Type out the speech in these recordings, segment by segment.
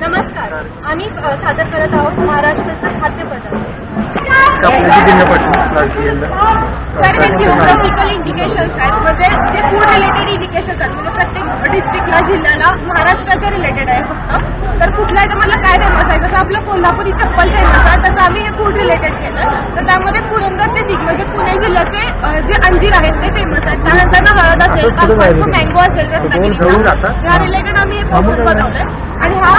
नमस्कार, आम्ही सादर करत आहोत महाराष्ट्राचा खाद्यपदार्थ जिओग्राफिकल इंडिकेशन्स आहेत, म्हणजे जे फूड रिलेटेड इंडिकेशन्स आहेत, म्हणजे प्रत्येक डिस्ट्रिक्टला जिल्ह्याला महाराष्ट्राच्या रिलेटेड आहे फक्त. तर कुठल्या मला काय फेमस आहे, जसं आपलं कोल्हापुरी चप्पल फेमस आहे, तसं आम्ही हे फूड रिलेटेड केलं. तर त्यामध्ये पुरंदर ते दिग म्हणजे पुणे जिल्ह्याचे जे अंजीर आहेत ते फेमस आहेत. त्यानंतर हळद असेल, मँगो असेल, ह्या रिलेटेड आम्ही हे फोटो बनवलंय. आणि हा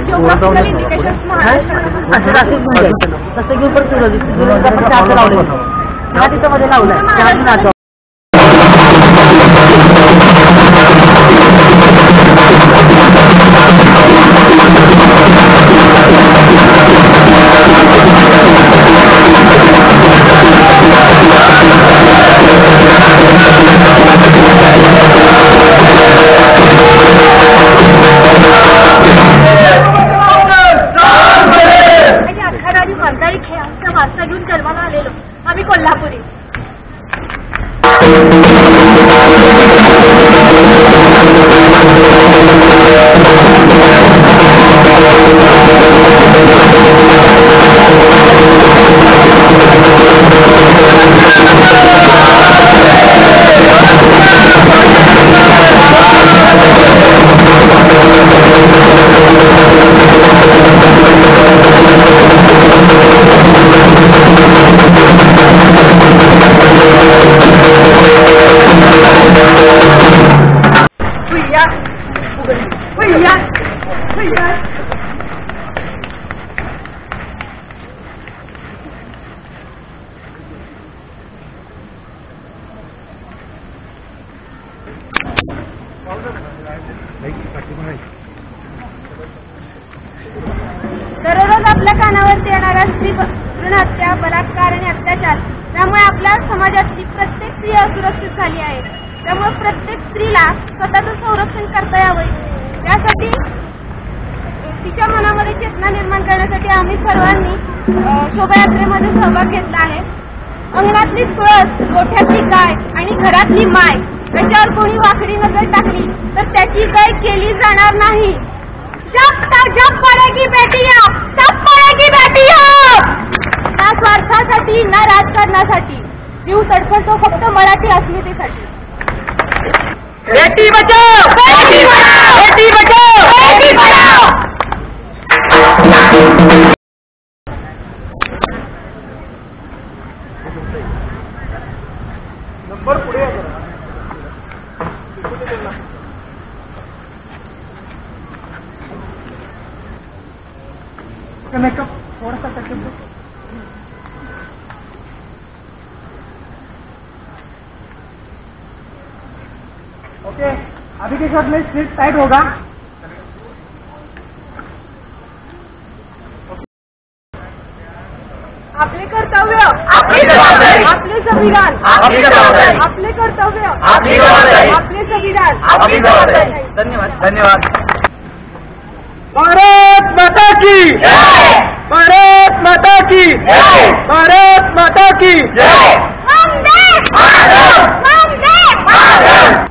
जिओग्राफिकल इंडिकेशन्स महाराष्ट्र वारसा घेऊन जन्माला आलेलो आम्ही कोल्हापुरी. दररोज आपल्या कानावरती येणारा स्त्री भ्रूण हत्या, बलात्कार आणि अत्याचार, त्यामुळे आपल्या समाजातली प्रत्येक स्त्री असुरक्षित झाली आहे. त्यामुळे प्रत्येक स्त्रीला स्वतःचं संरक्षण करता यावं, यासाठी तिच्या मनामध्ये चेतना निर्माण करण्यासाठी आम्ही सर्वांनी शोभायात्रेमध्ये सहभाग घेतला आहे. अंगणातली तुळस, गोठ्यातली गाय आणि घरातली माय त्याच्यावर कोणी वाकडी नजर टाकली तर त्याची काय केली जाणार नाही. जब तक जब पडेगी बेटियां तब पडेगी बेटियां. ना स्वार्थासाठी ना राजकारणासाठी जीव तडफडतो फक्त मराठी अस्मितेसाठी. बेटी बचाओ बेटी पढाओ बेटी बचाओ बेटी पढाओ. नंबर पुढे मेकअप थोड़ा सा करके दो. ओके, अभी के शॉट में स्ट्रिप टाइट होगा। आपले कर्तव्य आपली जबाबदारी, आपले संविधान आपली जबाबदारी, आपले कर्तव्य आपली जबाबदारी, आपले संविधान आपली जबाबदारी। धन्यवाद धन्यवाद। भारत माता की जय, भारत माता की जय, भारत माता की जय। वंदे मातरम, वंदे मातरम।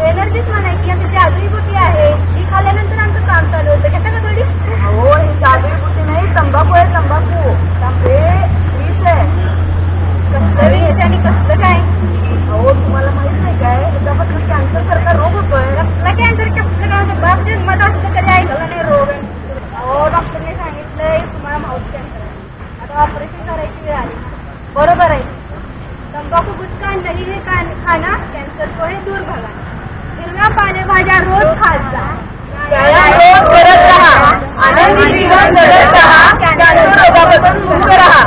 एनर्जीच म्हणायची आणि ती जादुई बुटी आहे, ही खाल्ल्यानंतर आमचं काम चालू होतं. घेता का थोडी? हो, ही जादुई बुटी नाही, तंबाखू आहे, तंबाखू. हे वीज आहे. कसलं वीज आणि कसलं काय? हो, तुम्हाला माहित नाही काय, त्याच्यापासून कॅन्सर सारखा रोग होतोय. कसला कॅन्सर, कसलं काय? बाप जन्मात असलं तरी ऐकलं नाही रोग. हो, डॉक्टरने सांगितलंय तुम्हाला माउथ कॅन्सर आहे, आता ऑपरेशन करायची वेळ आली. बरोबर आहे. तंबाखू गुटखा नाही हे खाना कॅन्सर डोळे दूर भगा. हिरव्या पालेभाज्या रोज खात जा. रोज करत राहा, आनंदी जीवन जगत राहा, कॅन्सर रोगापासून मुक्त राहा.